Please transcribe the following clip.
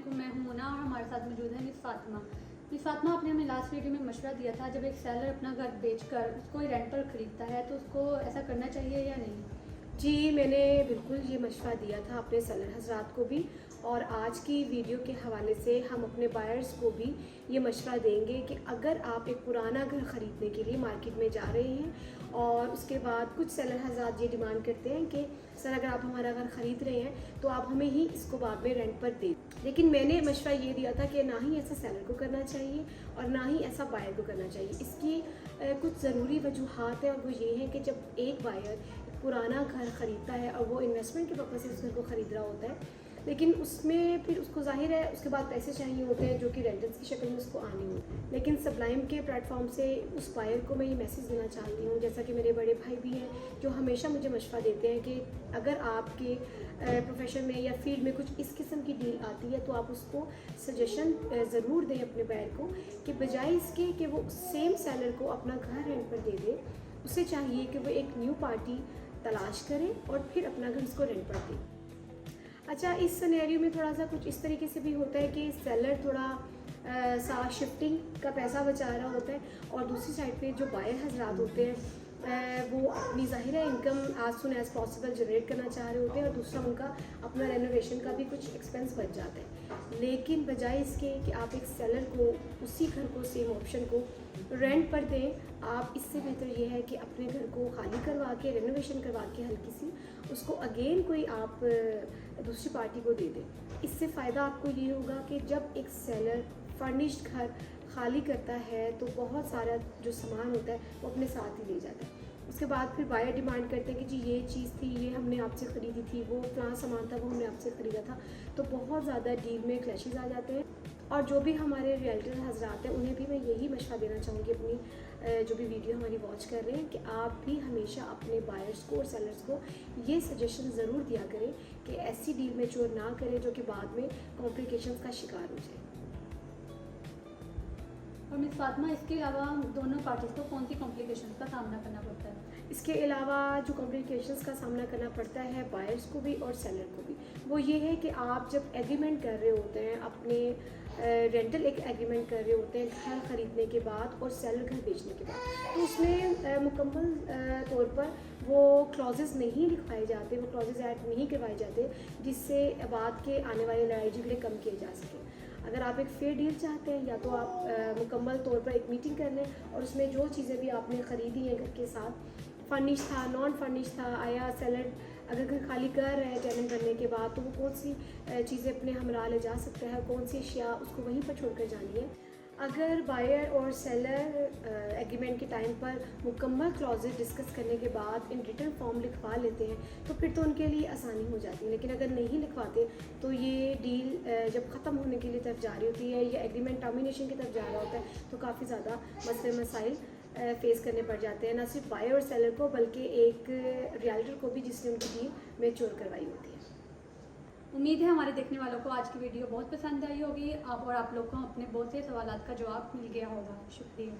अस्सलामुअलैकुम, मैं हूं मुना और हमारे साथ मौजूद है मिस फातिमा। मिस फातिमा, आपने हमें लास्ट वीडियो में मशवरा दिया था, जब एक सेलर अपना घर बेचकर उसको रेंट पर ख़रीदता है तो उसको ऐसा करना चाहिए या नहीं? जी, मैंने बिल्कुल ये मशवरा दिया था अपने सेलर हज़रात को भी, और आज की वीडियो के हवाले से हम अपने बायर्स को भी ये मशवरा देंगे कि अगर आप एक पुराना घर ख़रीदने के लिए मार्केट में जा रहे हैं और उसके बाद कुछ सेलर हज़रात ये डिमांड करते हैं कि सर अगर आप हमारा घर ख़रीद रहे हैं तो आप हमें ही इसको बाद में रेंट पर दें। लेकिन मैंने मशवरा ये दिया था कि ना ही ऐसा सेलर को करना चाहिए और ना ही ऐसा बायर को करना चाहिए। इसकी कुछ ज़रूरी वजूहात हैं, और वो ये है कि जब एक बायर पुराना घर ख़रीदता है और वो इन्वेस्टमेंट के पर्पज़ से उस घर को ख़रीद रहा होता है, लेकिन उसमें फिर उसको ज़ाहिर है उसके बाद पैसे चाहिए होते हैं जो कि रेंटल्स की शक्ल में उसको आने होते हैं। लेकिन सबलाइम के प्लेटफॉर्म से उस बायर को मैं ये मैसेज देना चाहती हूँ, जैसा कि मेरे बड़े भाई भी हैं जो हमेशा मुझे मशवरा देते हैं कि अगर आपके प्रोफेशन में या फील्ड में कुछ इस किस्म की डील आती है तो आप उसको सजेशन ज़रूर दें अपने बायर को, कि बजाय इसके कि वो सेम सेलर को अपना घर रेंट पर दे दे, उसे चाहिए कि वो एक न्यू पार्टी तलाश करें और फिर अपना घर उसको रेंट पर दें। अच्छा, इस सिनेरियो में थोड़ा सा कुछ इस तरीके से भी होता है कि सेलर थोड़ा सा शिफ्टिंग का पैसा बचा रहा होता है, और दूसरी साइड पे जो बायर हजरात होते हैं वो अपनी ज़ाहिर income as soon as possible generate करना चाह रहे होते हैं, और दूसरा उनका अपना रेनोवेशन का भी कुछ एक्सपेंस बच जाता है। लेकिन बजाय इसके कि आप एक सेलर को उसी घर को, सेम ऑप्शन को रेंट पर दें, आप इससे बेहतर ये है कि अपने घर को खाली करवा के, रेनोवेशन करवा के हल्की सी उसको अगेन कोई आप दूसरी पार्टी को दे दें। इससे फ़ायदा आपको ये होगा कि जब एक सेलर फर्निश्ड घर खाली करता है तो बहुत सारा जो सामान होता है वो अपने साथ ही ले जाता है। उसके बाद फिर बायर डिमांड करते हैं कि जी ये चीज़ थी, ये हमने आपसे ख़रीदी थी, वो फलां सामान था वो हमने आपसे ख़रीदा था, तो बहुत ज़्यादा डील में क्लैशेस आ जाते हैं। और जो भी हमारे रियल्टर हजरात हैं उन्हें भी मैं यही मशवरा देना चाहूँगी, अपनी जो भी वीडियो हमारी वॉच कर रहे हैं, कि आप भी हमेशा अपने बायर्स को और सेलर्स को ये सजेशन ज़रूर दिया करें कि ऐसी डील में चोर ना करें जो कि बाद में कॉम्प्लिकेशंस का शिकार हो जाए। और मिस फातिमा, इसके अलावा दोनों पार्टीज़ को कौन सी कॉम्प्लिकेशंस का सामना करना पड़ता है? इसके अलावा जो कॉम्प्लिकेशंस का सामना करना पड़ता है बायर्स को भी और सेलर को भी, वो ये है कि आप जब एग्रीमेंट कर रहे होते हैं, अपने रेंटल एक एग्रीमेंट कर रहे होते हैं घर ख़रीदने के बाद और सेलर घर बेचने के बाद, तो उसमें मुकम्मल तौर पर वो क्लॉजेस नहीं लिखवाए जाते, वो क्लॉजेस ऐड नहीं करवाए जाते जिससे बाद के आने वाले लड़ाई झगड़े कम किए जा सकें। अगर आप एक फेयर डील चाहते हैं, या तो आप मुकम्मल तौर पर एक मीटिंग कर लें और उसमें जो चीज़ें भी आपने ख़रीदी हैं घर के साथ, फर्निश था, नॉन फर्निश था, आया सेलर अगर घर खाली कर रहे हैं टेनेंट बनने के बाद, तो वो कौन सी चीज़ें अपने हमरा ले जा सकता है, कौन सी अशिया उसको वहीं पर छोड़ कर जानी है। अगर बायर और सेलर एग्रीमेंट के टाइम पर मुकम्मल क्लॉजेज डिस्कस करने के बाद इन रिटन फॉर्म लिखवा लेते हैं तो फिर तो उनके लिए आसानी हो जाती है। लेकिन अगर नहीं लिखवाते तो ये डील जब ख़त्म होने के लिए तरफ जा रही होती है या एग्रीमेंट टर्मिनेशन की तरफ जा रहा होता है तो काफ़ी ज़्यादा मसले मसाइल फेस करने पड़ जाते हैं, ना सिर्फ बायर और सेलर को बल्कि एक रियल्टर को भी जिसने उनकी डील मैच्योर करवाई होती है। उम्मीद है हमारे देखने वालों को आज की वीडियो बहुत पसंद आई होगी, आप लोग को अपने बहुत से सवालात का जवाब मिल गया होगा। शुक्रिया।